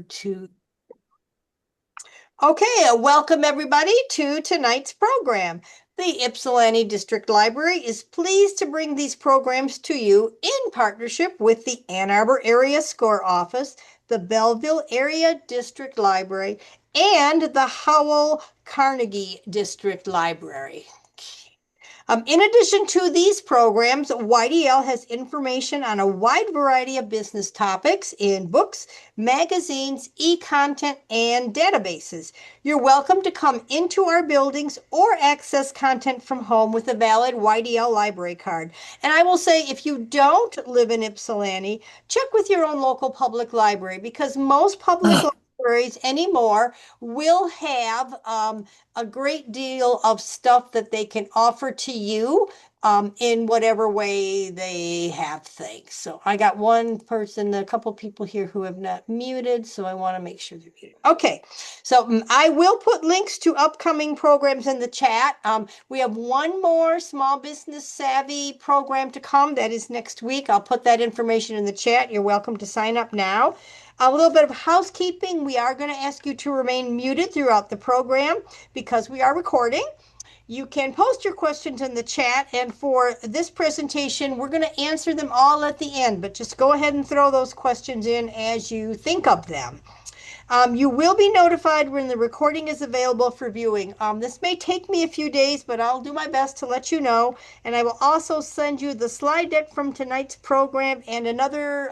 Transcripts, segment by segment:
to welcome everybody to tonight's program. The Ypsilanti District Library is pleased to bring these programs to you in partnership with the Ann Arbor Area Score Office, the Belleville Area District Library, and the Howell Carnegie District Library. In addition to these programs, YDL has information on a wide variety of business topics in books, magazines, e-content, and databases. You're welcome to come into our buildings or access content from home with a valid YDL library card. And I will say, if you don't live in Ypsilanti, check with your own local public library because most public libraries anymore will have a great deal of stuff that they can offer to you in whatever way they have things. So I got one person, a couple people here who have not muted, so I want to make sure they're muted. Okay, so I will put links to upcoming programs in the chat. We have one more small business savvy program to come. That is next week. I'll put that information in the chat. You're welcome to sign up now. A little bit of housekeeping. We are going to ask you to remain muted throughout the program because we are recording. You can post your questions in the chat, and for this presentation, we're going to answer them all at the end, but just go ahead and throw those questions in as you think of them. You will be notified when the recording is available for viewing. This may take me a few days, but I'll do my best to let you know. And I will also send you the slide deck from tonight's program and another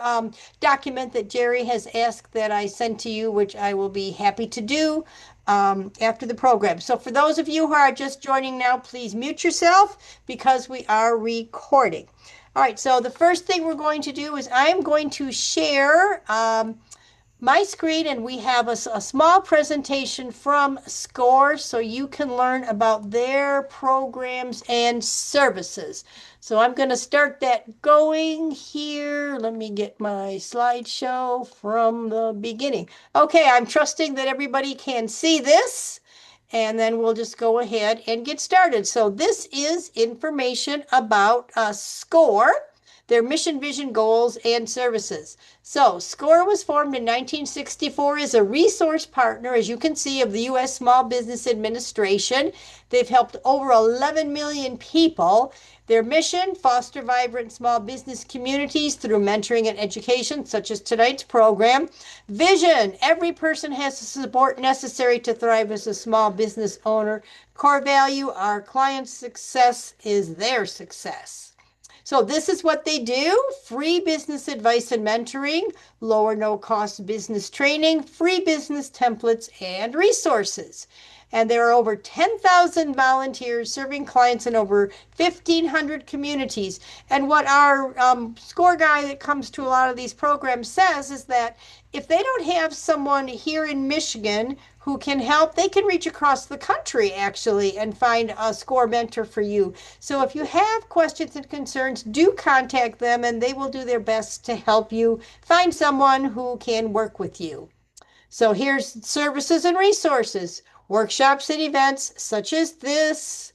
document that Jerry has asked that I send to you, which I will be happy to do after the program. So for those of you who are just joining now, please mute yourself because we are recording. All right, so the first thing we're going to do is I am going to share my screen, and we have a small presentation from SCORE so you can learn about their programs and services. So I'm going to start that going here. Let me get my slideshow from the beginning. Okay, I'm trusting that everybody can see this, and then we'll just go ahead and get started. So this is information about SCORE, their mission, vision, goals, and services. So SCORE was formed in 1964 as a resource partner, as you can see, of the U.S. Small Business Administration. They've helped over 11 million people. Their mission, foster vibrant small business communities through mentoring and education, such as tonight's program. Vision, every person has the support necessary to thrive as a small business owner. Core value, our client's success is their success. So this is what they do: free business advice and mentoring, low or no cost business training, free business templates and resources. And there are over 10,000 volunteers serving clients in over 1,500 communities. And what our SCORE guy that comes to a lot of these programs says is that if they don't have someone here in Michigan who can help, they can reach across the country actually and find a SCORE mentor for you. So if you have questions and concerns, do contact them and they will do their best to help you find someone who can work with you. So here's services and resources, workshops and events such as this.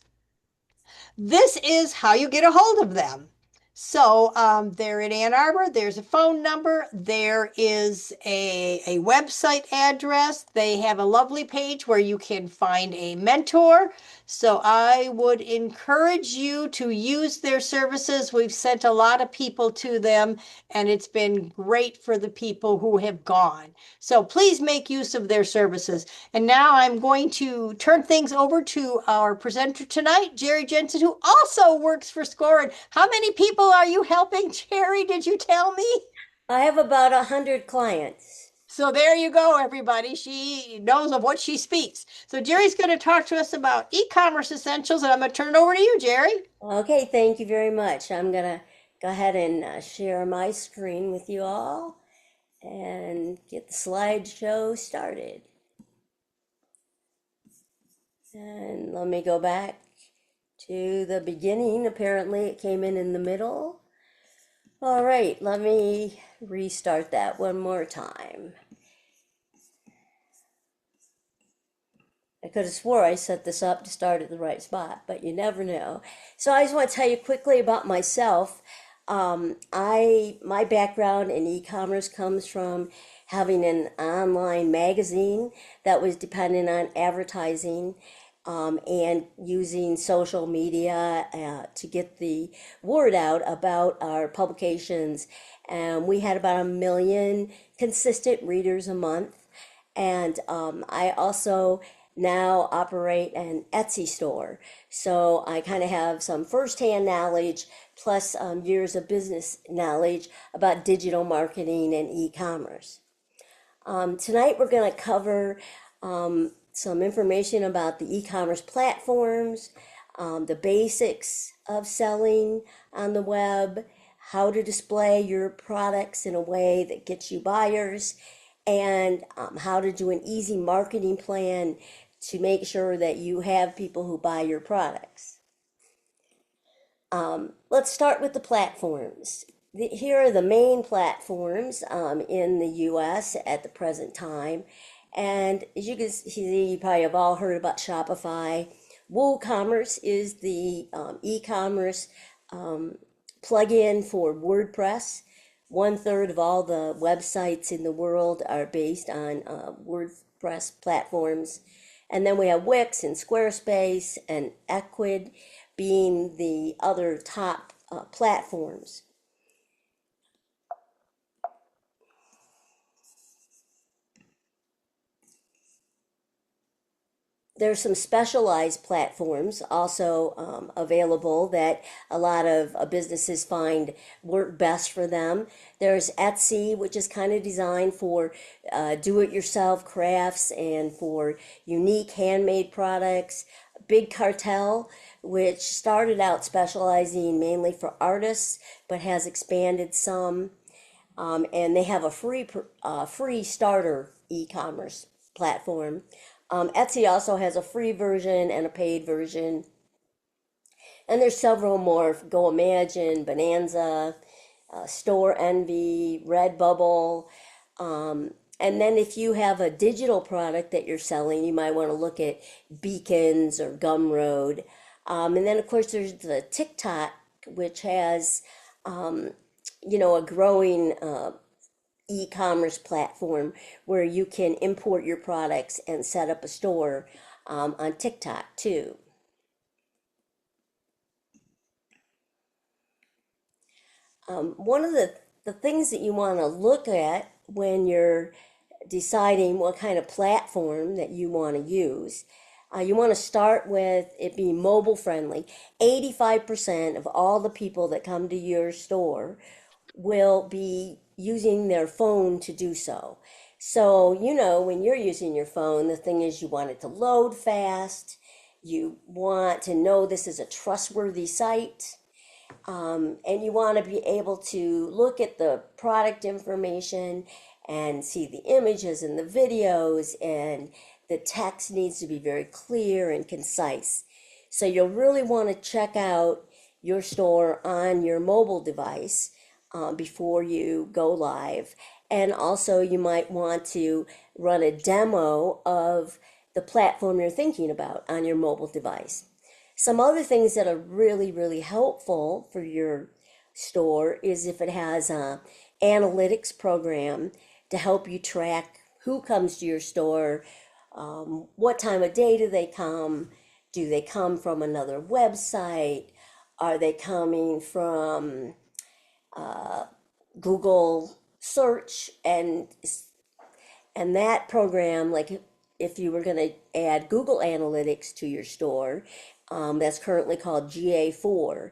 This is how you get a hold of them. So they're in Ann Arbor. There's a phone number. There is a website address. They have a lovely page where you can find a mentor. So I would encourage you to use their services. We've sent a lot of people to them, and it's been great for the people who have gone. So please make use of their services. And now I'm going to turn things over to our presenter tonight, Jerry Jensen, who also works for SCORE. And how many people are you helping, Jerry? Did you tell me? I have about 100 clients. So there you go, everybody. She knows of what she speaks. So Jerry's going to talk to us about e-commerce essentials, and I'm going to turn it over to you, Jerry. Okay, thank you very much. I'm gonna go ahead and share my screen with you all and get the slideshow started. And let me go back to the beginning. Apparently it came in the middle. All right, let me restart that one more time. I could have swore I set this up to start at the right spot, but you never know. So I just want to tell you quickly about myself. My background in e-commerce comes from having an online magazine that was dependent on advertising, and using social media to get the word out about our publications. And we had about 1 million consistent readers a month. And I also now operate an Etsy store. So I kind of have some firsthand knowledge plus years of business knowledge about digital marketing and e-commerce. Tonight we're going to cover some information about the e-commerce platforms, the basics of selling on the web, how to display your products in a way that gets you buyers, and how to do an easy marketing plan to make sure that you have people who buy your products. Let's start with the platforms. Here are the main platforms in the US at the present time. And as you can see, you probably have all heard about Shopify. WooCommerce is the e-commerce plugin for WordPress. 1/3 of all the websites in the world are based on WordPress platforms. And then we have Wix and Squarespace and Ecwid being the other top platforms. There's some specialized platforms also available that a lot of businesses find work best for them. There's Etsy, which is kind of designed for do-it-yourself crafts and for unique handmade products. Big Cartel, which started out specializing mainly for artists, but has expanded some. And they have a free starter e-commerce platform. Etsy also has a free version and a paid version. And there's several more: Go Imagine, Bonanza, Store Envy, Redbubble. And then if you have a digital product that you're selling, you might want to look at Beacons or Gumroad. And then, of course, there's the TikTok, which has, a growing e-commerce platform where you can import your products and set up a store on TikTok too. One of the things that you want to look at when you're deciding what kind of platform that you want to use, you want to start with it being mobile friendly. 85% of all the people that come to your store will be using their phone to do so. So, when you're using your phone, the thing is you want it to load fast. You want to know this is a trustworthy site. And you want to be able to look at the product information and see the images and the videos, and the text needs to be very clear and concise. So you'll really want to check out your store on your mobile device before you go live. And also you might want to run a demo of the platform you're thinking about on your mobile device. Some other things that are really, really helpful for your store is if it has an analytics program to help you track who comes to your store, what time of day do they come from another website, are they coming from Google search, and that program, like if you were going to add Google Analytics to your store, that's currently called GA4.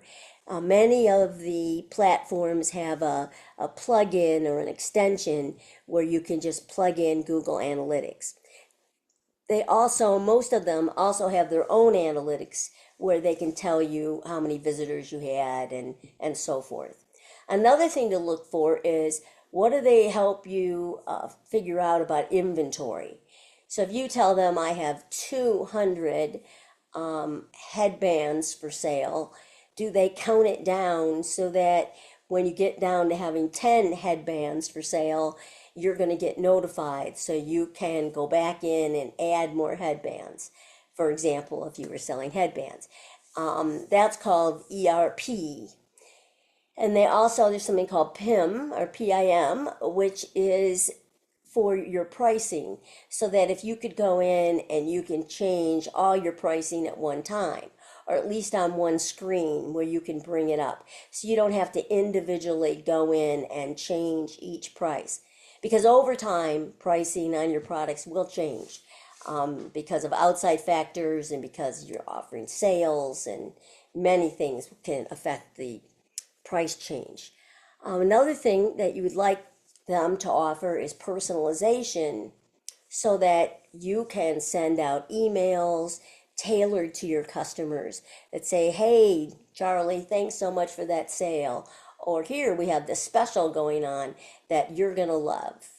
Many of the platforms have a plug-in or an extension where you can just plug in Google Analytics. Most of them also have their own analytics where they can tell you how many visitors you had and so forth. Another thing to look for is, what do they help you figure out about inventory? So if you tell them I have 200 headbands for sale, do they count it down so that when you get down to having 10 headbands for sale, you're going to get notified so you can go back in and add more headbands? For example, if you were selling headbands. That's called ERP. And there's something called PIM or PIM, which is for your pricing, so that if you could go in and you can change all your pricing at one time, or at least on one screen where you can bring it up. So you don't have to individually go in and change each price. Because over time, pricing on your products will change because of outside factors and because you're offering sales, and many things can affect the price change. Another thing that you would like them to offer is personalization, so that you can send out emails tailored to your customers that say, hey, Charlie, thanks so much for that sale. Or here we have this special going on that you're going to love.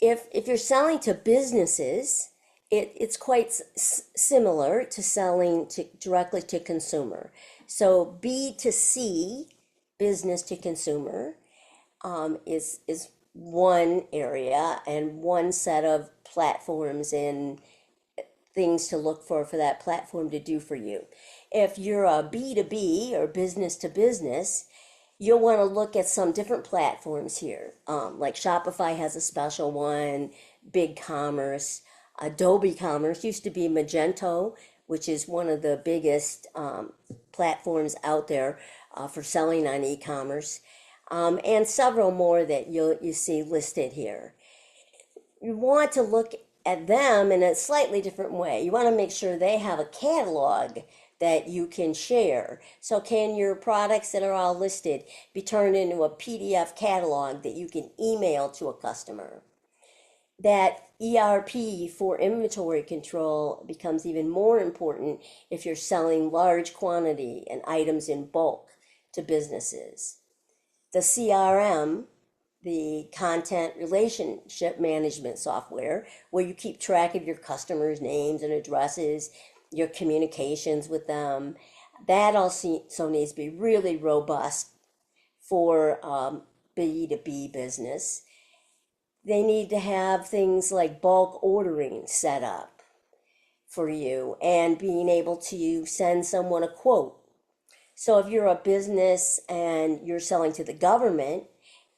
If you're selling to businesses, it's quite similar to selling directly to consumer. So B2C, business to consumer, is one area and one set of platforms and things to look for that platform to do for you. If you're a B2B or business to business, you'll want to look at some different platforms here. Like Shopify has a special one, BigCommerce, Adobe Commerce used to be Magento, which is one of the biggest platforms out there for selling on e-commerce, and several more that you see listed here. You want to look at them in a slightly different way. You want to make sure they have a catalog that you can share. So can your products that are all listed be turned into a PDF catalog that you can email to a customer? That ERP for inventory control becomes even more important if you're selling large quantity and items in bulk to businesses. The CRM, the content relationship management software, where you keep track of your customers' names and addresses, your communications with them, that also needs to be really robust for B2B business. They need to have things like bulk ordering set up for you and being able to send someone a quote. So if you're a business and you're selling to the government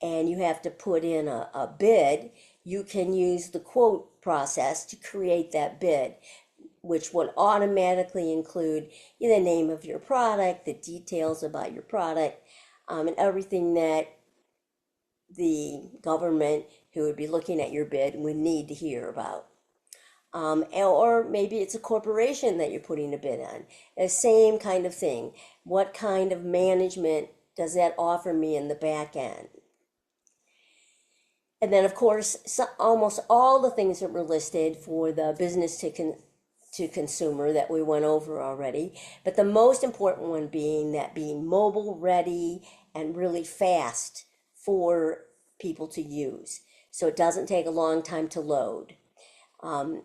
and you have to put in a bid, you can use the quote process to create that bid, which would automatically include the name of your product, the details about your product, and everything that the government who would be looking at your bid would need to hear about. Or maybe it's a corporation that you're putting a bid on. The same kind of thing. What kind of management does that offer me in the back end? And then, of course, almost all the things that were listed for the business to consumer that we went over already. But the most important one being mobile ready and really fast for people to use. So it doesn't take a long time to load.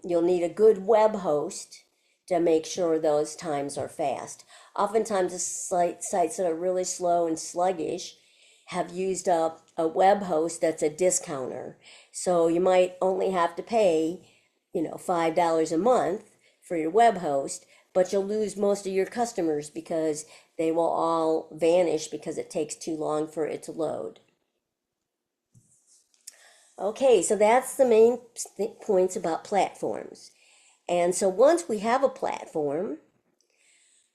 You'll need a good web host to make sure those times are fast. Oftentimes the sites that are really slow and sluggish have used up a web host that's a discounter. So you might only have to pay, $5 a month for your web host, but you'll lose most of your customers because they will all vanish because it takes too long for it to load. Okay, so that's the main points about platforms. And so once we have a platform,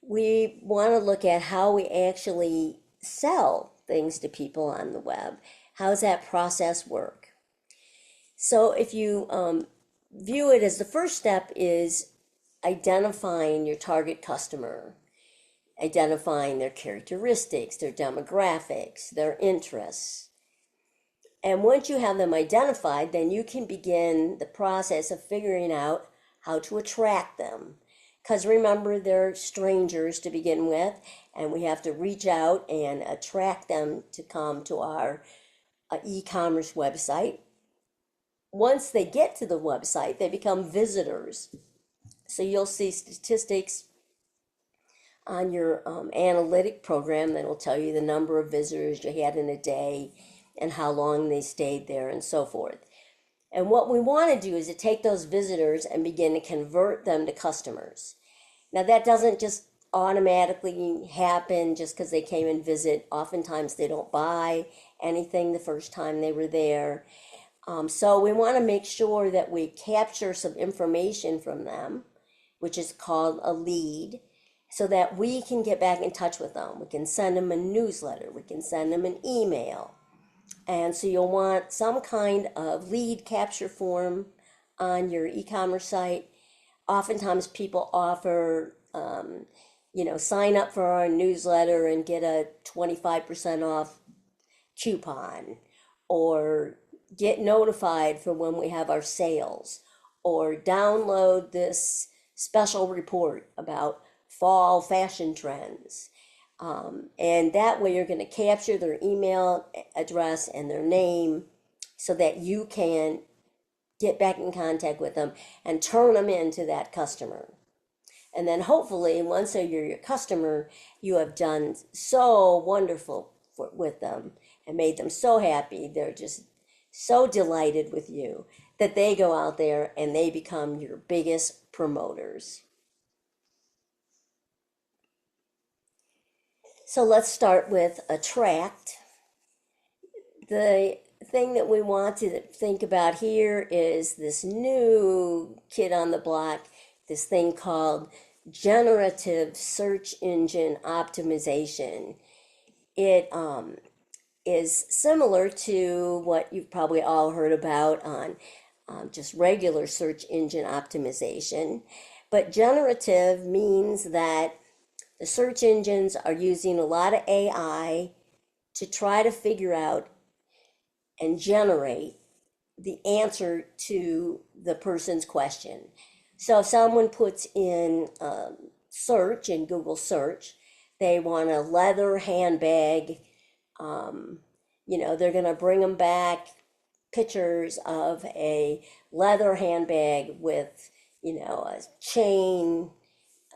we want to look at how we actually sell things to people on the web. How does that process work? So if you view it as the first step is identifying your target customer, identifying their characteristics, their demographics, their interests. And once you have them identified, then you can begin the process of figuring out how to attract them. Because remember, they're strangers to begin with, and we have to reach out and attract them to come to our e-commerce website. Once they get to the website, they become visitors. So you'll see statistics on your analytic program that will tell you the number of visitors you had in a day and how long they stayed there and so forth. And what we want to do is to take those visitors and begin to convert them to customers. Now that doesn't just automatically happen just because they came and visit. Oftentimes they don't buy anything the first time they were there. So we want to make sure that we capture some information from them, which is called a lead, so that we can get back in touch with them. We can send them a newsletter, we can send them an email. And so you'll want some kind of lead capture form on your e-commerce site. Oftentimes people offer, sign up for our newsletter and get a 25% off coupon, or get notified for when we have our sales, or download this special report about fall fashion trends. And that way you're going to capture their email address and their name so that you can get back in contact with them and turn them into that customer. And then hopefully, once they're your customer, you have done so wonderful with them and made them so happy. They're just so delighted with you that they go out there and they become your biggest promoters. So let's start with attract. The thing that we want to think about here is this new kid on the block, this thing called generative search engine optimization. It is similar to what you've probably all heard about on just regular search engine optimization, but generative means that the search engines are using a lot of AI to try to figure out and generate the answer to the person's question. So if someone puts in search in Google search, they want a leather handbag, they're going to bring them back pictures of a leather handbag with, a chain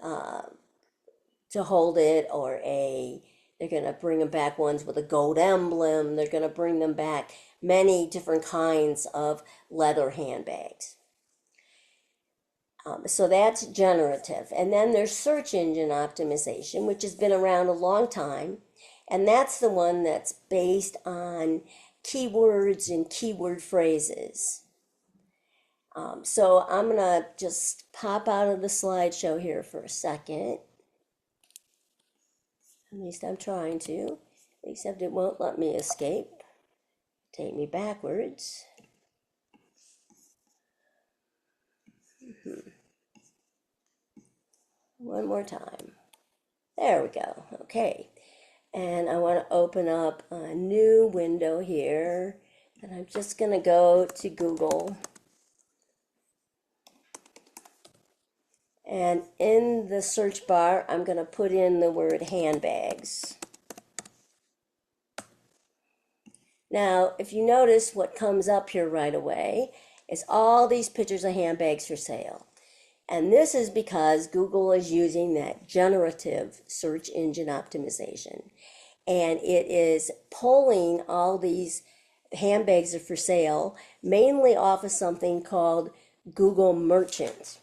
to hold it, or they're going to bring them back ones with a gold emblem. They're going to bring them back many different kinds of leather handbags. So that's generative. And then there's search engine optimization, which has been around a long time. And that's the one that's based on keywords and keyword phrases. So I'm going to just pop out of the slideshow here for a second. At least I'm trying to, except it won't let me escape. Take me backwards. One more time. There we go. Okay. And I want to open up a new window here. And I'm just going to go to Google. And in the search bar, I'm going to put in the word handbags. Now, if you notice, what comes up here right away is all these pictures of handbags for sale. And this is because Google is using that generative search engine optimization. And it is pulling all these handbags are for sale, mainly off of something called Google Merchant.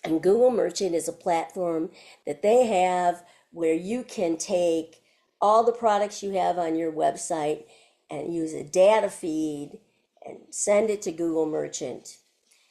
And Google Merchant is a platform that they have where you can take all the products you have on your website and use a data feed and send it to Google Merchant.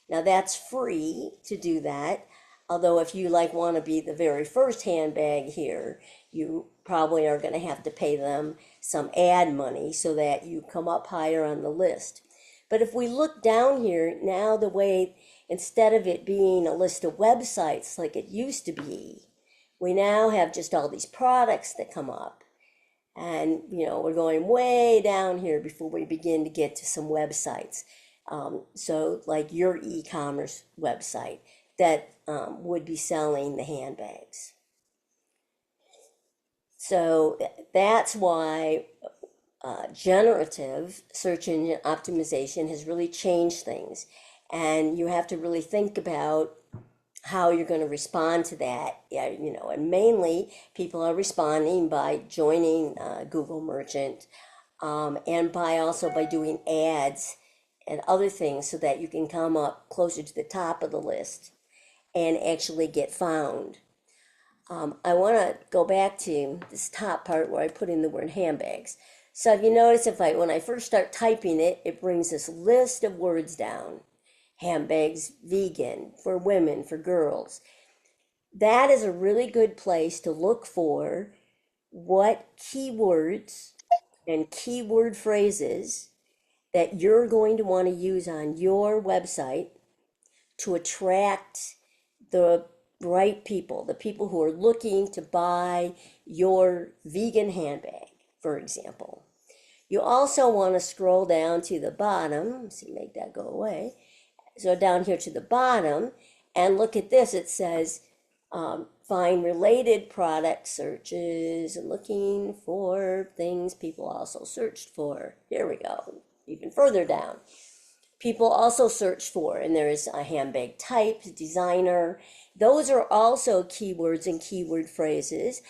Now that's free to do that, although if you want to be the very first handbag here, you probably are going to have to pay them some ad money so that you come up higher on the list. But if we look down here, now the way, instead of it being a list of websites like it used to be, we now have just all these products that come up. And, we're going way down here before we begin to get to some websites. So like your e-commerce website that would be selling the handbags. So that's why generative search engine optimization has really changed things. And you have to really think about how you're going to respond to that. And mainly people are responding by joining Google Merchant and by doing ads and other things so that you can come up closer to the top of the list and actually get found. I want to go back to this top part where I put in the word handbags. So if you notice, when I first start typing it, it brings this list of words down. Handbags, vegan, for women, for girls. That is a really good place to look for what keywords and keyword phrases that you're going to want to use on your website to attract the right people, the people who are looking to buy your vegan handbag, for example. You also want to scroll down to the bottom, see, make that go away. So down here to the bottom, and look at this, it says, find related product searches and looking for things people also searched for. Here we go, even further down. People also search for, and there is a handbag type, designer. Those are also keywords and keyword phrases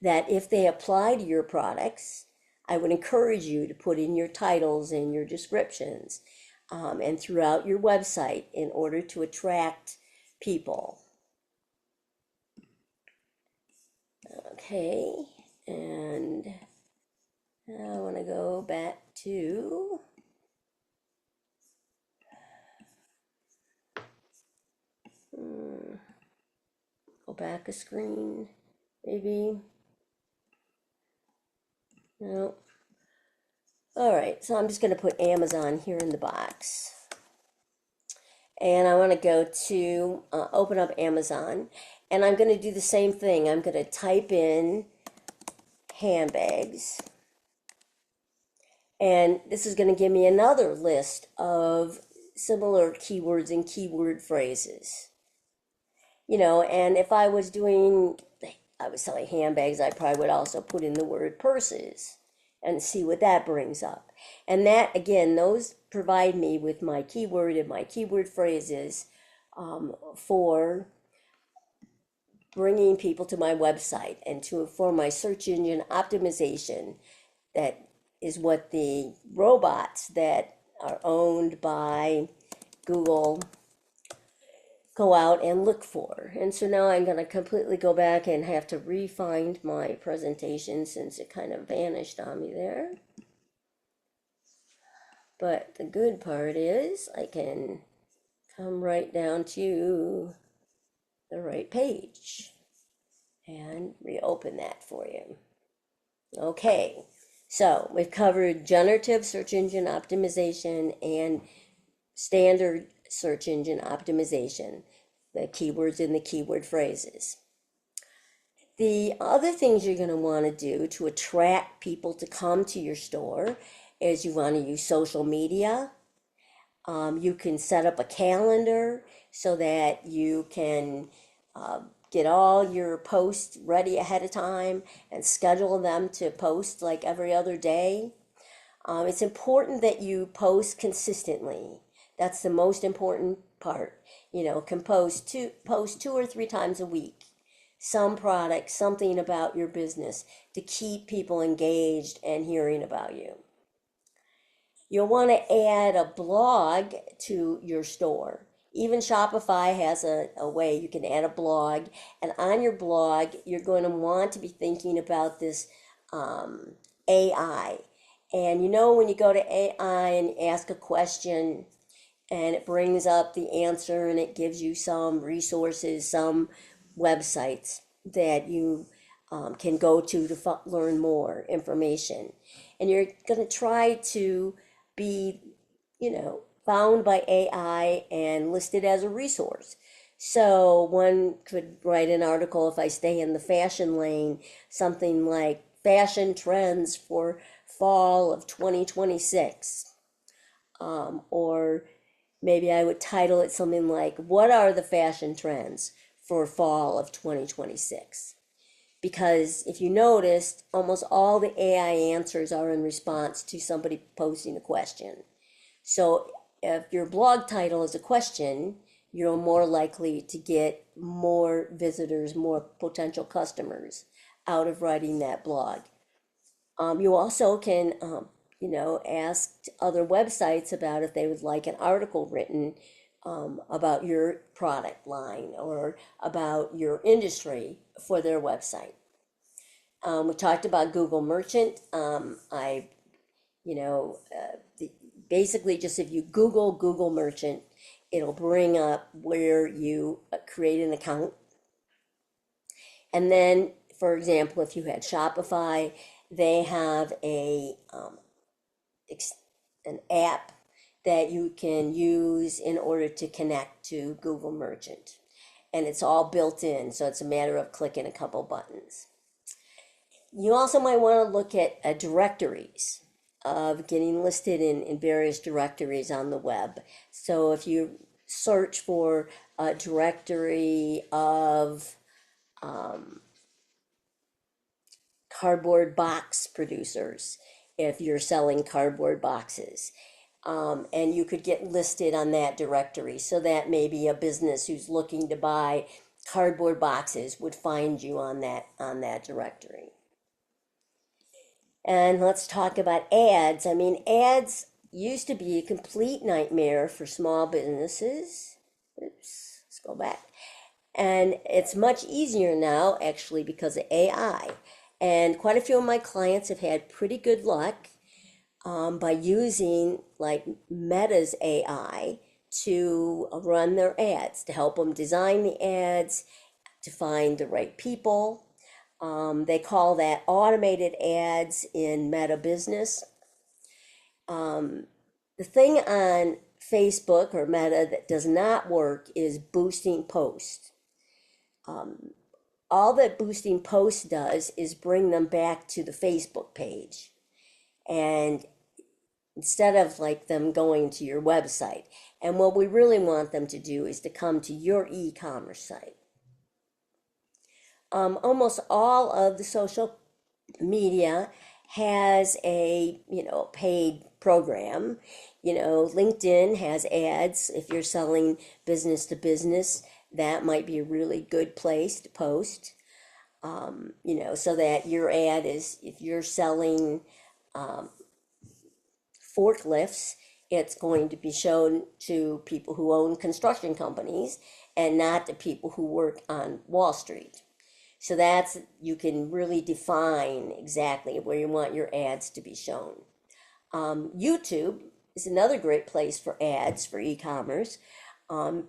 that if they apply to your products, I would encourage you to put in your titles and your descriptions and throughout your website in order to attract people. Okay, and I want to go back to go back a screen, maybe. No. All right, so I'm just going to put Amazon here in the box. And I want to go to open up Amazon. And I'm going to do the same thing. I'm going to type in handbags. And this is going to give me another list of similar keywords and keyword phrases. You know, and if I was selling handbags, I probably would also put in the word purses and see what that brings up. And that, again, those provide me with my keyword and my keyword phrases for bringing people to my website and for my search engine optimization. That is what the robots that are owned by Google go out and look for. And so now I'm going to completely go back and have to re-find my presentation since it kind of vanished on me there. But the good part is I can come right down to the right page and reopen that for you. Okay, so we've covered generative search engine optimization and standard search engine optimization, the keywords and the keyword phrases. The other things you're going to want to do to attract people to come to your store is you want to use social media. You can set up a calendar so that you can get all your posts ready ahead of time and schedule them to post like every other day. It's important that you post consistently. That's the most important part. You know, post two or three times a week. Some product, something about your business to keep people engaged and hearing about you. You'll want to add a blog to your store. Even Shopify has a way you can add a blog. And on your blog, you're going to want to be thinking about this AI. And you know, when you go to AI and ask a question and it brings up the answer and it gives you some resources, some websites that you can go to learn more information. And you're going to try to be, you know, found by AI and listed as a resource. So one could write an article, if I stay in the fashion lane, something like fashion trends for fall of 2026. Or maybe I would title it something like, what are the fashion trends for fall of 2026? Because if you noticed, almost all the AI answers are in response to somebody posting a question. So if your blog title is a question, you're more likely to get more visitors, more potential customers out of writing that blog. You also can, you know, ask other websites about if they would like an article written about your product line or about your industry for their website. We talked about Google Merchant. You know, basically just if you Google Merchant, it'll bring up where you create an account. And then, for example, if you had Shopify, they have an app that you can use in order to connect to Google Merchant. And it's all built in, so it's a matter of clicking a couple buttons. You also might want to look at directories of getting listed in various directories on the web. So if you search for a directory of cardboard box producers, if you're selling cardboard boxes, and you could get listed on that directory, so that maybe a business who's looking to buy cardboard boxes would find you on that directory. And let's talk about ads. I mean, ads used to be a complete nightmare for small businesses. Oops, let's go back. And it's much easier now, actually, because of AI. And quite a few of my clients have had pretty good luck by using like Meta's AI to run their ads, to help them design the ads, to find the right people. They call that automated ads in Meta Business. The thing on Facebook or Meta that does not work is boosting posts. All that boosting posts does is bring them back to the Facebook page. And instead of like them going to your website. And what we really want them to do is to come to your e-commerce site. Almost all of the social media has a paid program. LinkedIn has ads. If you're selling business to business, that might be a really good place to post. So that your ad is, if you're selling forklifts, it's going to be shown to people who own construction companies and not to people who work on Wall Street. So you can really define exactly where you want your ads to be shown. YouTube is another great place for ads for e-commerce,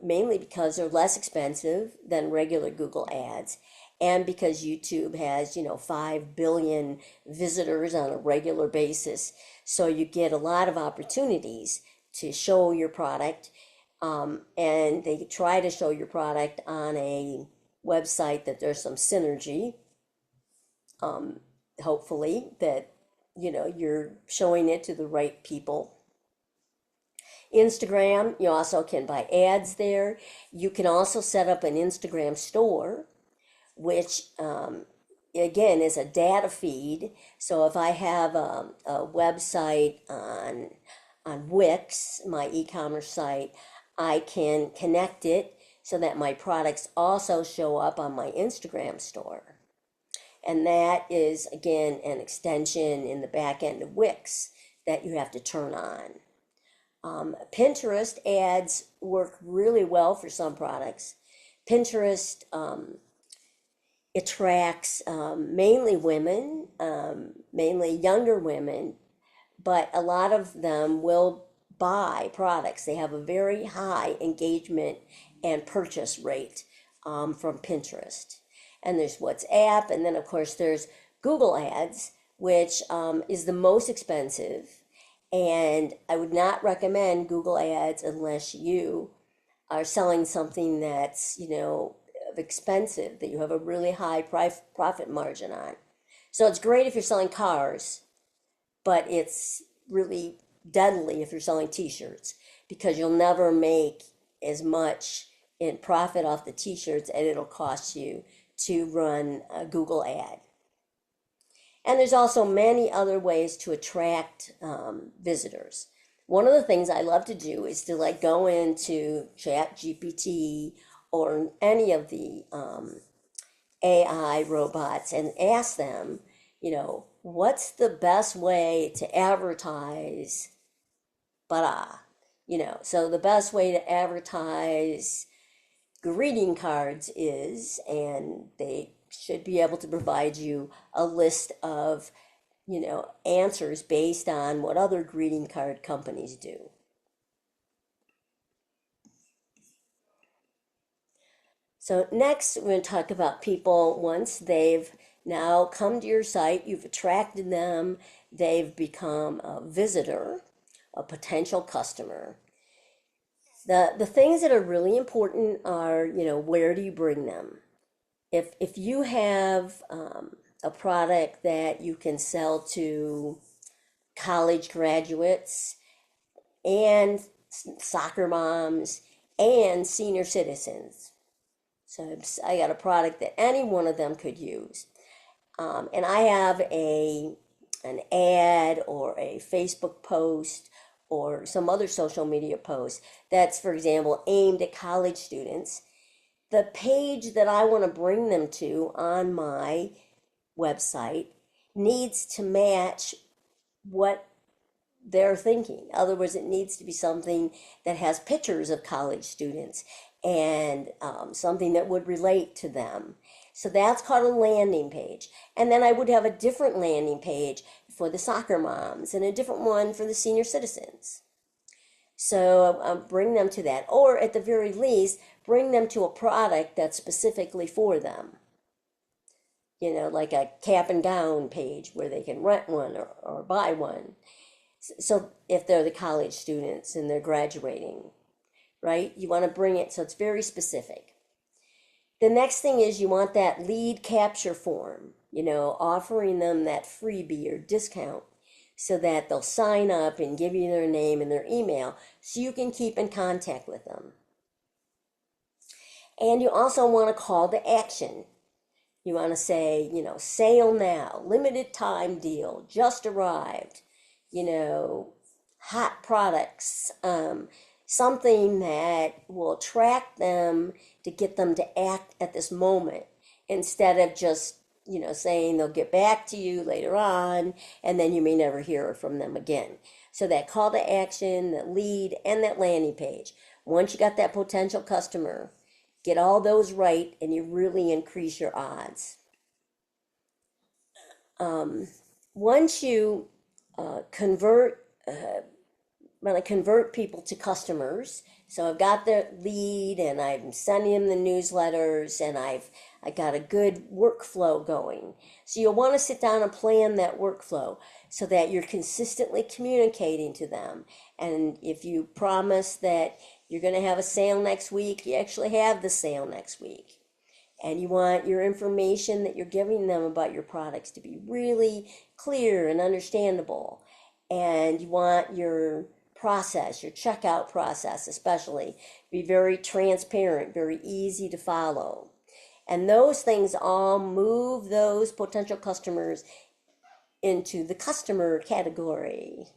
mainly because they're less expensive than regular Google ads, and because YouTube has 5 billion visitors on a regular basis. So you get a lot of opportunities to show your product, and they try to show your product on a website that there's some synergy, hopefully, that you're showing it to the right people. Instagram, you also can buy ads there. You can also set up an Instagram store, which again is a data feed. So if I have a website on Wix, my e-commerce site, I can connect it so that my products also show up on my Instagram store. And that is, again, an extension in the back end of Wix that you have to turn on. Pinterest ads work really well for some products. Pinterest attracts mainly women, mainly younger women, but a lot of them will buy products. They have a very high engagement and purchase rate from Pinterest. And there's WhatsApp, and then of course there's Google Ads, which is the most expensive. And I would not recommend Google Ads unless you are selling something that's, expensive, that you have a really high profit margin on. So it's great if you're selling cars, but it's really deadly if you're selling t-shirts, because you'll never make as much in profit off the t-shirts as it'll cost you to run a Google ad. And there's also many other ways to attract visitors. One of the things I love to do is to go into ChatGPT or any of the AI robots and ask them, what's the best way to advertise so the best way to advertise greeting cards is, and they should be able to provide you a list of, answers based on what other greeting card companies do. So next, we're going to talk about people once they've now come to your site, you've attracted them, they've become a visitor, a potential customer. The things that are really important are, where do you bring them? If you have a product that you can sell to college graduates and soccer moms and senior citizens, so I got a product that any one of them could use. And I have an ad or a Facebook post or some other social media post that's, for example, aimed at college students. The page that I want to bring them to on my website needs to match what they're thinking. In other words, it needs to be something that has pictures of college students and something that would relate to them. So that's called a landing page. And then I would have a different landing page for the soccer moms and a different one for the senior citizens. So I'll bring them to that. Or at the very least, bring them to a product that's specifically for them. Like a cap and gown page where they can rent one or buy one. So if they're the college students and they're graduating, right? You want to bring it so it's very specific. The next thing is you want that lead capture form, offering them that freebie or discount so that they'll sign up and give you their name and their email so you can keep in contact with them. And you also want a call to action. You want to say, sale now, limited time deal, just arrived, hot products, something that will attract them to get them to act at this moment instead of just, saying they'll get back to you later on and then you may never hear from them again. So that call to action, that lead, and that landing page. Once you got that potential customer, get all those right and you really increase your odds. Once you convert people to customers. So I've got the lead and I'm sending them the newsletters and I got a good workflow going. So you'll want to sit down and plan that workflow so that you're consistently communicating to them. And if you promise that you're going to have a sale next week, you actually have the sale next week. And you want your information that you're giving them about your products to be really clear and understandable. And you want your process, your checkout process especially, be very transparent, very easy to follow. And those things all move those potential customers into the customer category.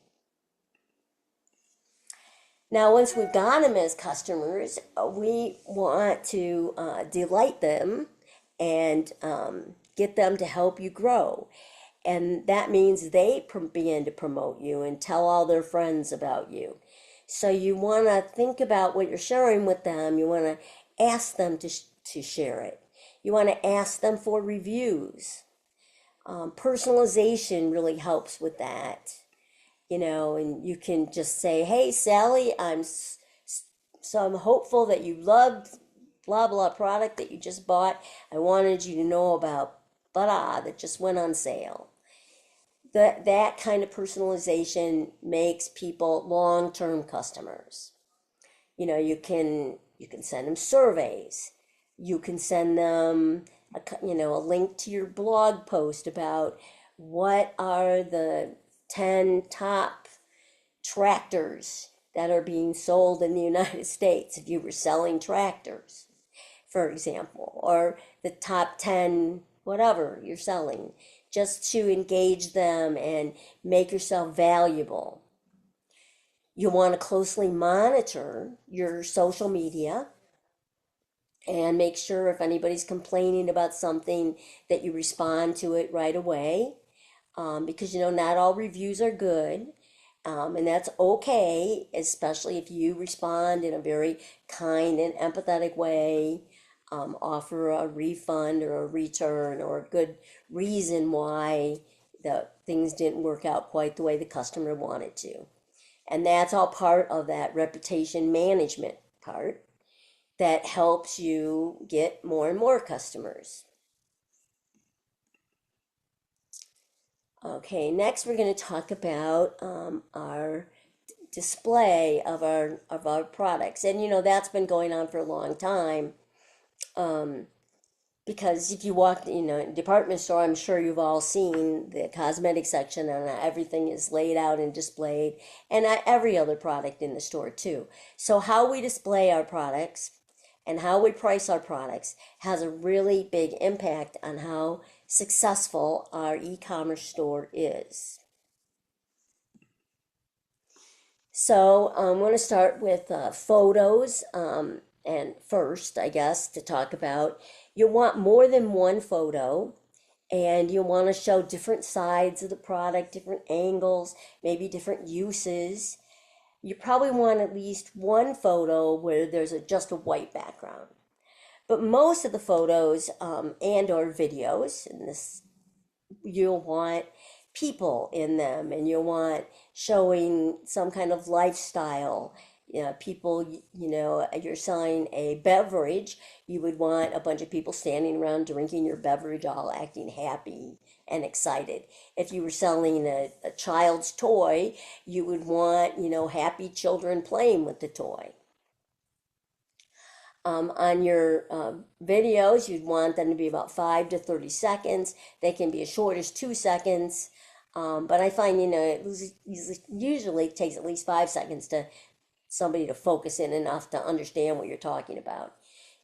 Now, once we've got them as customers, we want to delight them and get them to help you grow. And that means they begin to promote you and tell all their friends about you. So you want to think about what you're sharing with them. You want to ask them to share it. You want to ask them for reviews. Personalization really helps with that. And you can just say, hey, Sally, I'm hopeful that you loved blah, blah product that you just bought. I wanted you to know about blah that just went on sale. That kind of personalization makes people long-term customers. You can send them surveys. You can send them a link to your blog post about what are the 10 top tractors that are being sold in the United States if you were selling tractors, for example, or the top 10 whatever you're selling, just to engage them and make yourself valuable. You want to closely monitor your social media and make sure if anybody's complaining about something that you respond to it right away, because not all reviews are good, and that's okay, especially if you respond in a very kind and empathetic way. offer a refund or a return or a good reason why the things didn't work out quite the way the customer wanted to. And that's all part of that reputation management part that helps you get more and more customers. Okay, next we're going to talk about our display of our products, and that's been going on for a long time. Um, because if you walk in a department store, I'm sure you've all seen the cosmetic section, and everything is laid out and displayed, and every other product in the store too. So how we display our products and how we price our products has a really big impact on how successful our e-commerce store is. So I'm going to start with photos. And first, I guess, to talk about, you want more than one photo, and you want to show different sides of the product, different angles, maybe different uses. You probably want at least one photo where there's just a white background. But most of the photos and or videos, in this, you'll want people in them, and you'll want showing some kind of lifestyle. People, you're selling a beverage, you would want a bunch of people standing around drinking your beverage, all acting happy and excited. If you were selling a child's toy, you would want, happy children playing with the toy. On your videos, you'd want them to be about 5 to 30 seconds. They can be as short as 2 seconds. But I find, it usually takes at least 5 seconds to somebody to focus in enough to understand what you're talking about.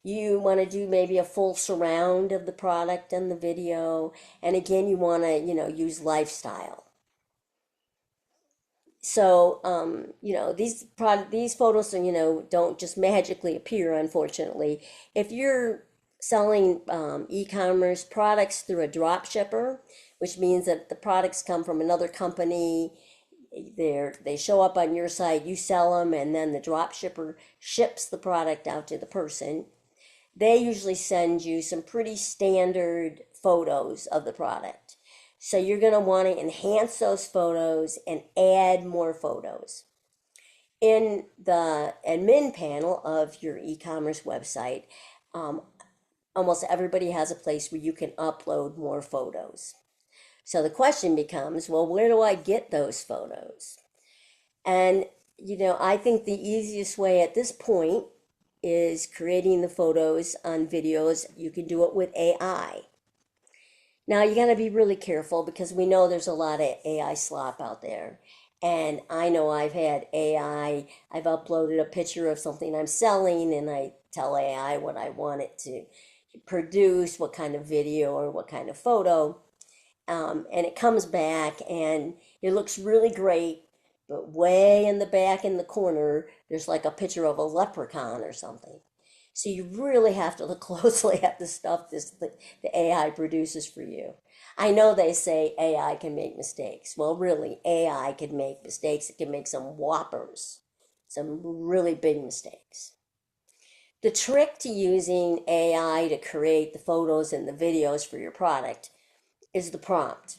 You want to do maybe a full surround of the product and the video. And again, you want to, use lifestyle. So, these photos, don't just magically appear, unfortunately. If you're selling e-commerce products through a drop shipper, which means that the products come from another company, they show up on your site, you sell them, and then the drop shipper ships the product out to the person. They usually send you some pretty standard photos of the product. So you're going to want to enhance those photos and add more photos. In the admin panel of your e-commerce website, um, almost everybody has a place where you can upload more photos. So the question becomes, well, where do I get those photos? And, I think the easiest way at this point is creating the photos on videos. You can do it with AI. Now you got to be really careful because we know there's a lot of AI slop out there. And I know I've had AI, I've uploaded a picture of something I'm selling, and I tell AI what I want it to produce, what kind of video or what kind of photo. And it comes back and it looks really great, but way in the back in the corner, there's like a picture of a leprechaun or something. So you really have to look closely at the stuff the AI produces for you. I know they say AI can make mistakes. Well, really, AI can make mistakes. It can make some whoppers, some really big mistakes. The trick to using AI to create the photos and the videos for your product is the prompt.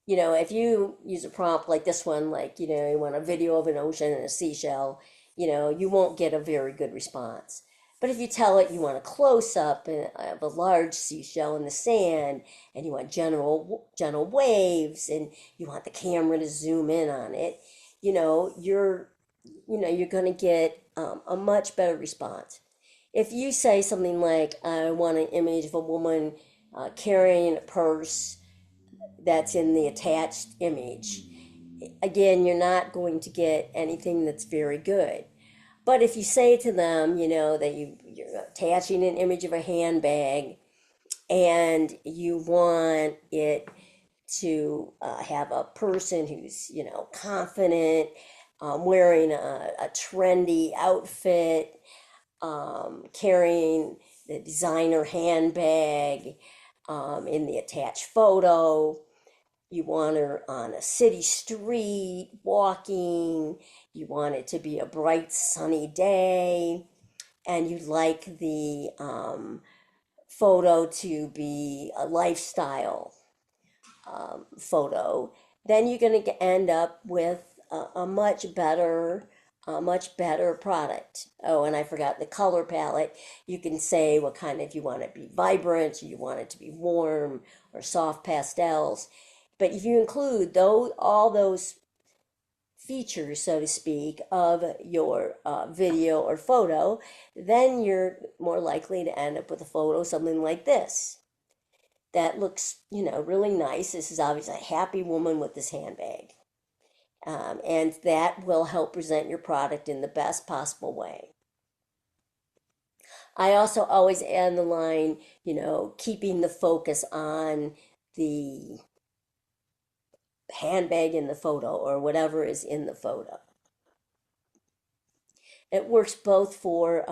If you use a prompt like this one, like, you want a video of an ocean and a seashell, you won't get a very good response. But if you tell it you want a close up of a large seashell in the sand, and you want gentle waves, and you want the camera to zoom in on it, you're going to get a much better response. If you say something like, I want an image of a woman carrying a purse that's in the attached image, again, you're not going to get anything that's very good. But if you say to them, that you're attaching an image of a handbag, and you want it to have a person who's, confident, wearing a trendy outfit, carrying the designer handbag in the attached photo. You want her on a city street walking. You want it to be a bright sunny day. and you'd like the photo to be a lifestyle photo, then you're going to end up with a much better product. Oh, and I forgot the color palette. You can say what kind, if you want it to be vibrant, you want it to be warm or soft pastels. But if you include all those features, so to speak, of your video or photo, then you're more likely to end up with a photo something like this that looks, really nice. This is obviously a happy woman with this handbag. And that will help present your product in the best possible way. I also always add the line, keeping the focus on the handbag in the photo or whatever is in the photo. It works both for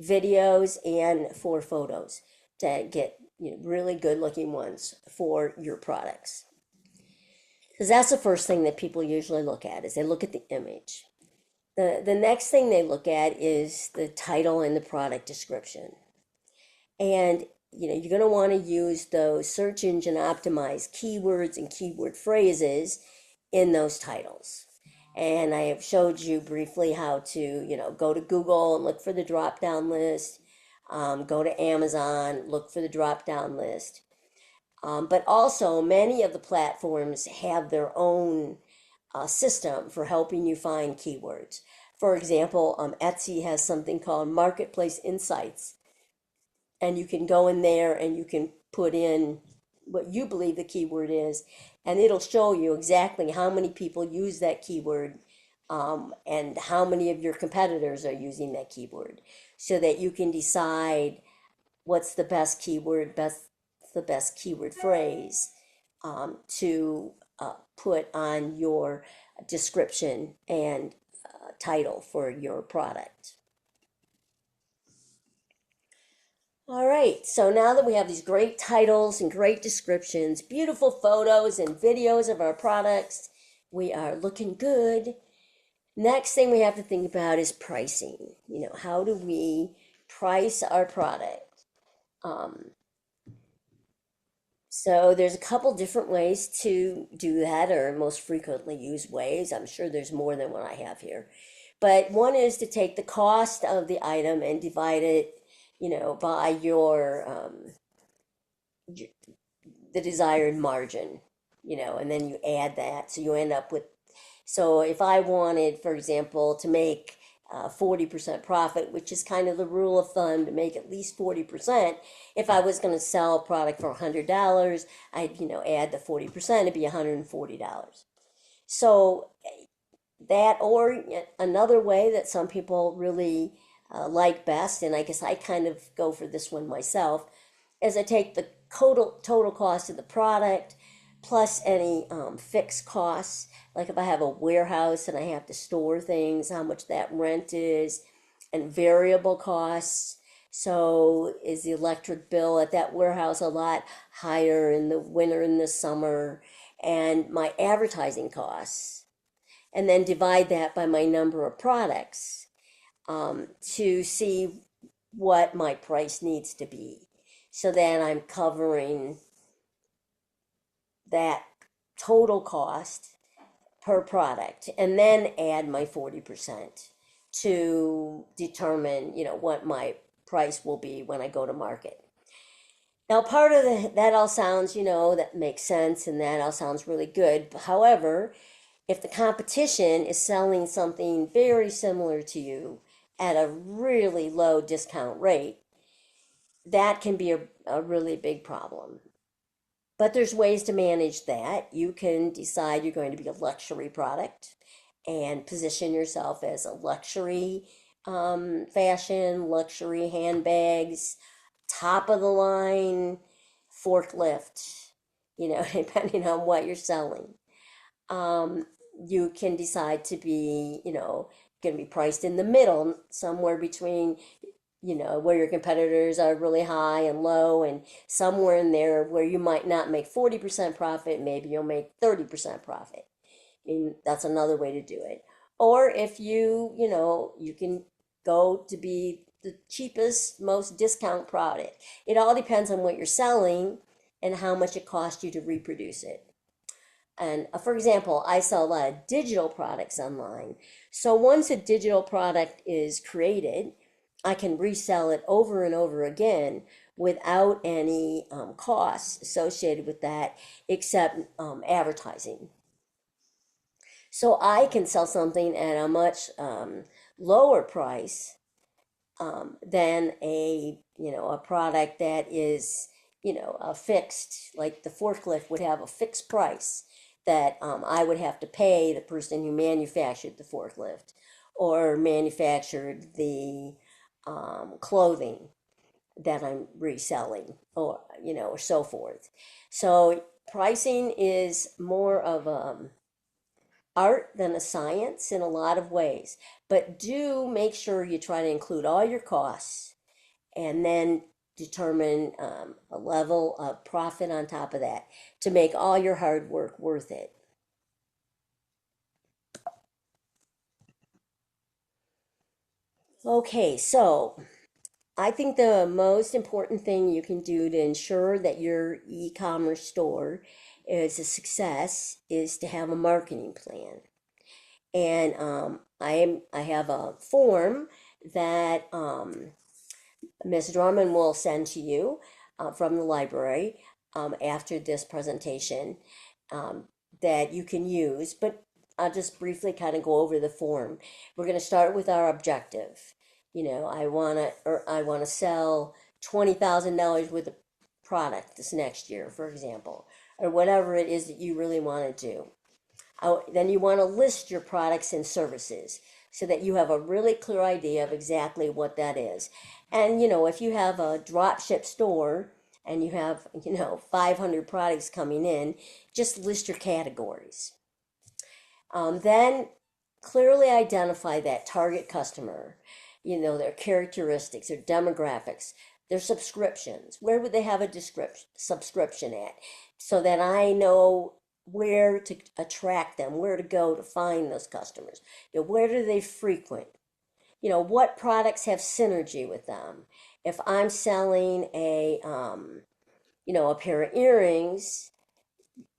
videos and for photos to get really good looking ones for your products. Because that's the first thing that people usually look at is they look at the image. The next thing they look at is the title and the product description. And you're going to want to use those search engine optimized keywords and keyword phrases in those titles. And I have showed you briefly how to, go to Google and look for the drop down list. Go to Amazon, look for the drop down list. But also, many of the platforms have their own system for helping you find keywords. For example, Etsy has something called Marketplace Insights, and you can go in there and you can put in what you believe the keyword is, and it'll show you exactly how many people use that keyword and how many of your competitors are using that keyword, so that you can decide what's the best keyword, the best keyword phrase to put on your description and title for your product. All right, so now that we have these great titles and great descriptions, beautiful photos and videos of our products, we are looking good. Next thing we have to think about is pricing. How do we price our product? So there's a couple different ways to do that, or most frequently used ways. I'm sure there's more than what I have here. But one is to take the cost of the item and divide it, by the desired margin, and then you add that. So you end up with, so if I wanted, for example, to make 40% profit, which is kind of the rule of thumb to make at least 40%. If I was going to sell a product for $100, I'd, add the 40%, it'd be $140. So that, or another way that some people really like best, and I guess I kind of go for this one myself, is I take the total cost of the product plus any fixed costs. Like if I have a warehouse and I have to store things, how much that rent is, and variable costs. So is the electric bill at that warehouse a lot higher in the winter and the summer? And my advertising costs. And then divide that by my number of products to see what my price needs to be. So then I'm covering that total cost per product, and then add my 40% to determine, what my price will be when I go to market. Now, part of that all sounds, that makes sense, and that all sounds really good. However, if the competition is selling something very similar to you at a really low discount rate, that can be a really big problem. But there's ways to manage that. You can decide you're going to be a luxury product and position yourself as a luxury fashion, luxury handbags, top of the line forklift, depending on what you're selling. You can decide to be, going to be priced in the middle, somewhere between where your competitors are really high and low, and somewhere in there where you might not make 40% profit, maybe you'll make 30% profit. I mean, that's another way to do it. Or if you can go to be the cheapest, most discount product. It all depends on what you're selling and how much it costs you to reproduce it. And for example, I sell a lot of digital products online. So once a digital product is created, I can resell it over and over again without any costs associated with that except advertising. So I can sell something at a much lower price than a product that is a fixed, like the forklift would have a fixed price that I would have to pay the person who manufactured the forklift or manufactured the clothing that I'm reselling, or so forth. So pricing is more of art than a science in a lot of ways, but do make sure you try to include all your costs and then determine a level of profit on top of that to make all your hard work worth it. Okay, so I think the most important thing you can do to ensure that your e-commerce store is a success is to have a marketing plan. And I have a form that Ms. Drummond will send to you from the library after this presentation um, that you can use. But I'll just briefly kind of go over the form. We're going to start with our objective. I want to sell $20,000 worth of product this next year, for example, or whatever it is that you really want to do. Then you want to list your products and services so that you have a really clear idea of exactly what that is. And if you have a drop ship store and you have 500 products coming in, just list your categories. Then clearly identify that target customer, their characteristics, their demographics, their subscriptions. Where would they have a subscription at? So that I know where to attract them, where to go to find those customers. Where do they frequent? What products have synergy with them? If I'm selling a pair of earrings,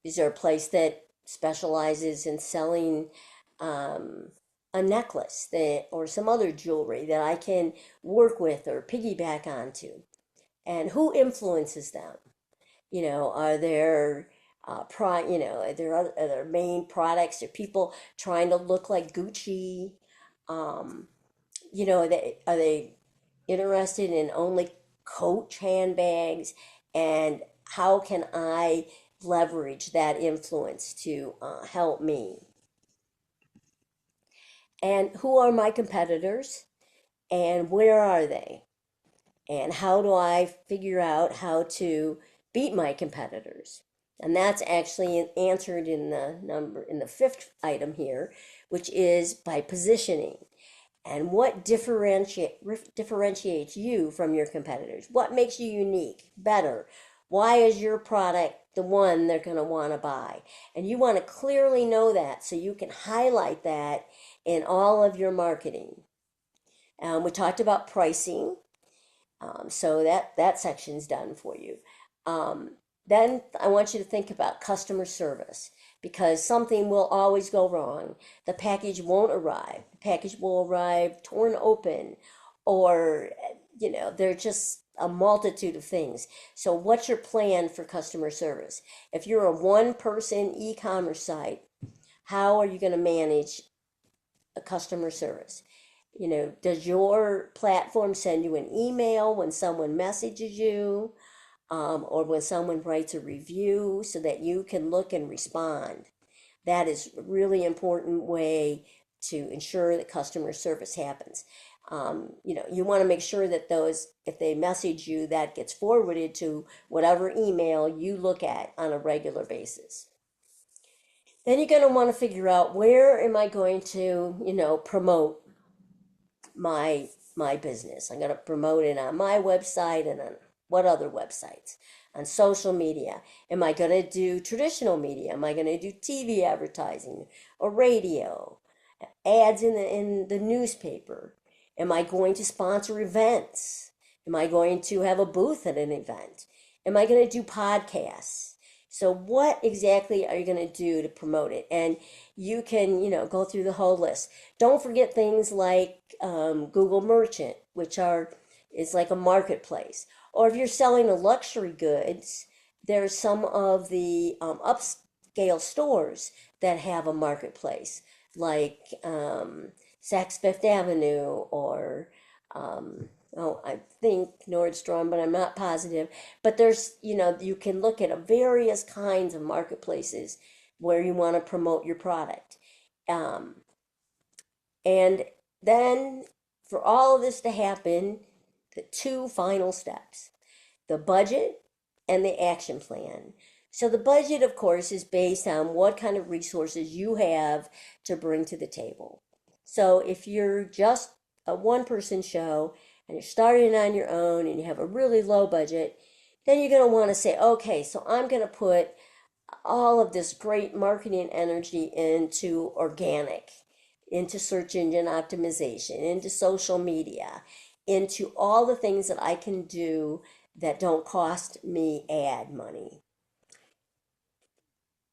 is there a place that specializes in selling a necklace or some other jewelry that I can work with or piggyback onto? And who influences them? Are there are there main products? Are people trying to look like Gucci? Um, are they interested in only Coach handbags? And how can I leverage that influence to help me? And who are my competitors? And where are they? And how do I figure out how to beat my competitors? And that's actually answered in the fifth item here, which is by positioning. And what differentiates you from your competitors? What makes you unique, better? Why is your product the one they're going to want to buy? And you want to clearly know that so you can highlight that in all of your marketing. We talked about pricing, so that section's done for you. Then I want you to think about customer service because something will always go wrong. The package won't arrive. The package will arrive torn open, or there are just a multitude of things. So what's your plan for customer service? If you're a one-person e-commerce site, how are you going to manage a customer service? Does your platform send you an email when someone messages you? Or when someone writes a review so that you can look and respond. That is a really important way to ensure that customer service happens. You want to make sure that if they message you, that gets forwarded to whatever email you look at on a regular basis. Then you're going to want to figure out where am I going to, promote my business. I'm going to promote it on my website and on what other websites? On social media. Am I going to do traditional media? Am I going to do TV advertising or radio? Ads in the newspaper? Am I going to sponsor events? Am I going to have a booth at an event? Am I going to do podcasts? So what exactly are you going to do to promote it? And you can, go through the whole list. Don't forget things like Google Merchant, which is like a marketplace. Or if you're selling a luxury goods, there's some of the upscale stores that have a marketplace, like Saks Fifth Avenue or I think Nordstrom, but I'm not positive. But you can look at various kinds of marketplaces where you want to promote your product. Um, and then for all of this to happen, the two final steps, the budget and the action plan. So the budget, of course, is based on what kind of resources you have to bring to the table. So if you're just a one-person show and you're starting on your own and you have a really low budget, then you're going to want to say, okay, so I'm going to put all of this great marketing energy into organic, into search engine optimization, into social media, into all the things that I can do that don't cost me ad money.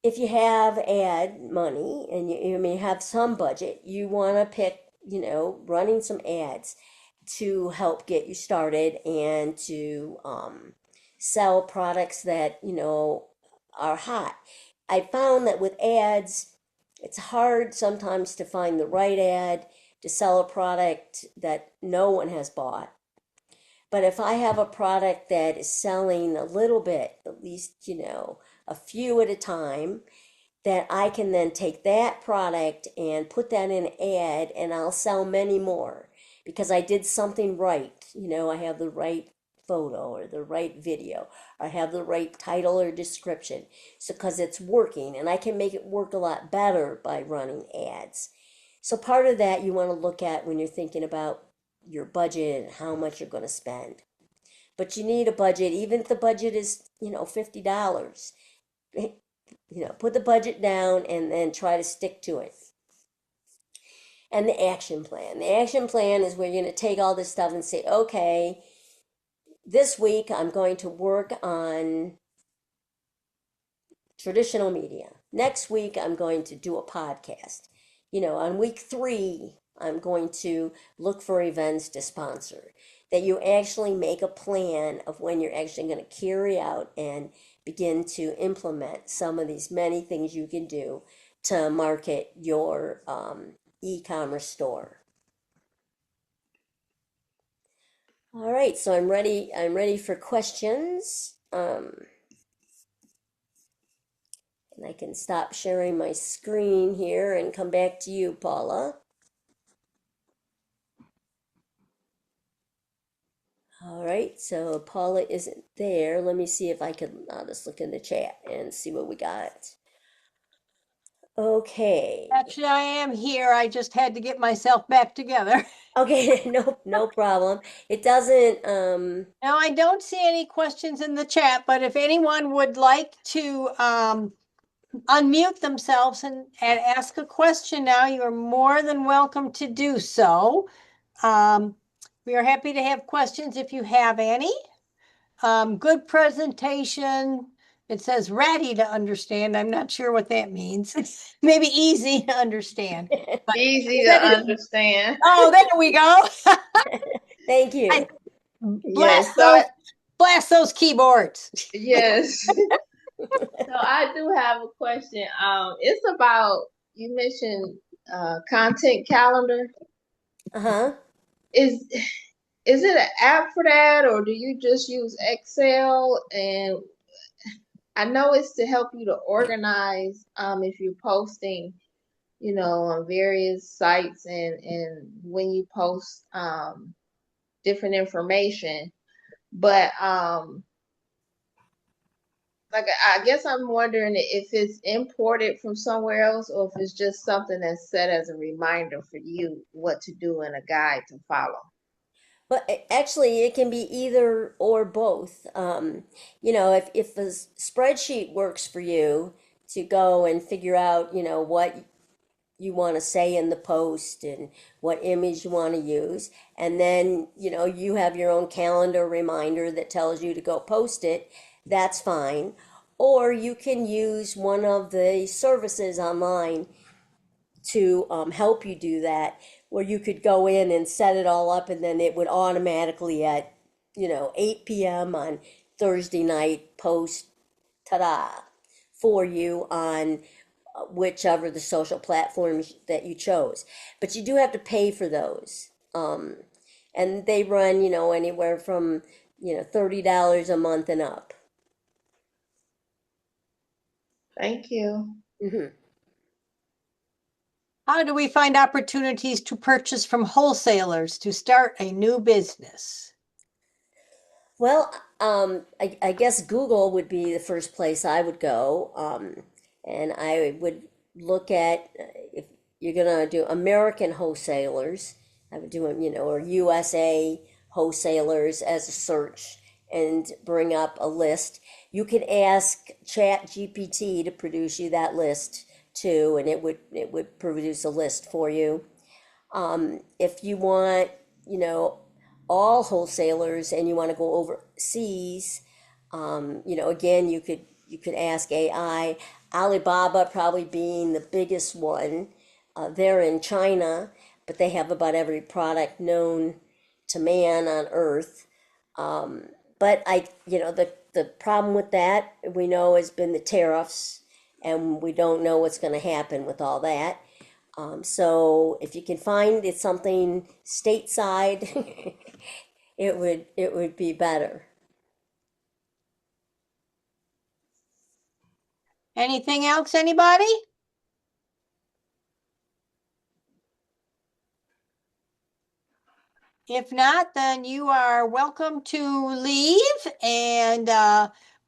If you have ad money and you may have some budget, you want to pick, running some ads to help get you started and to sell products that, are hot. I found that with ads, it's hard sometimes to find the right ad to sell a product that no one has bought. But if I have a product that is selling a little bit, at least, a few at a time, that I can then take that product and put that in an ad and I'll sell many more because I did something right. I have the right photo or the right video, or I have the right title or description. So, because it's working and I can make it work a lot better by running ads. So, part of that you want to look at when you're thinking about your budget and how much you're going to spend. But you need a budget, even if the budget is, $50. Put the budget down and then try to stick to it. And the action plan. The action plan is where you're going to take all this stuff and say, okay, this week I'm going to work on traditional media. Next week I'm going to do a podcast. On week 3, I'm going to look for events to sponsor. That you actually make a plan of when you're actually going to carry out and begin to implement some of these many things you can do to market your e-commerce store. All right, so I'm ready. I'm ready for questions. And I can stop sharing my screen here and come back to you, Paula. All right, so Paula isn't there. Let me see if I'll just look in the chat and see what we got. Okay. Actually, I am here. I just had to get myself back together. Okay, no problem. It doesn't, Now, I don't see any questions in the chat, but if anyone would like to unmute themselves and ask a question now, you are more than welcome to do so. We are happy to have questions if you have any. Good presentation. It says ready to understand. I'm not sure what that means. Maybe easy to understand. But Easy to understand. oh, there we go. thank you. Yes, so blast those keyboards. yes. So I do have a question. It's about, you mentioned content calendar. Uh-huh. Is it an app for that, or do you just use Excel? And I know it's to help you to organize if you're posting, on various sites and when you post different information. But like I guess I'm wondering if it's imported from somewhere else or if it's just something that's set as a reminder for you what to do and a guide to follow. But actually, it can be either or both. If a spreadsheet works for you to go and figure out, what you want to say in the post and what image you want to use. And then, you have your own calendar reminder that tells you to go post it. That's fine. Or you can use one of the services online to help you do that, where you could go in and set it all up, and then it would automatically at 8 p.m. on Thursday night post, ta-da, for you on whichever the social platforms that you chose. But you do have to pay for those. And they run, anywhere from, $30 a month and up. Thank you. hmm How do we find opportunities to purchase from wholesalers to start a new business? Well, I guess Google would be the first place I would go. And I would look at if you're gonna do American wholesalers, I would do, or USA wholesalers as a search and bring up a list. You could ask Chat GPT to produce you that list too, and it would produce a list for you. If you want, you know, all wholesalers and you want to go overseas, again, you could ask AI. Alibaba probably being the biggest one. They're in China, but they have about every product known to man on Earth. But the problem with that we know has been the tariffs, and we don't know what's going to happen with all that. So if you can find it something stateside, it would be better. Anything else, anybody? If not, then you are welcome to leave, and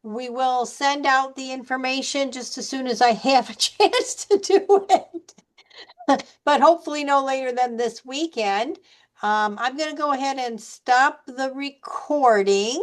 we will send out the information just as soon as I have a chance to do it. But hopefully no later than this weekend. I'm going to go ahead and stop the recording.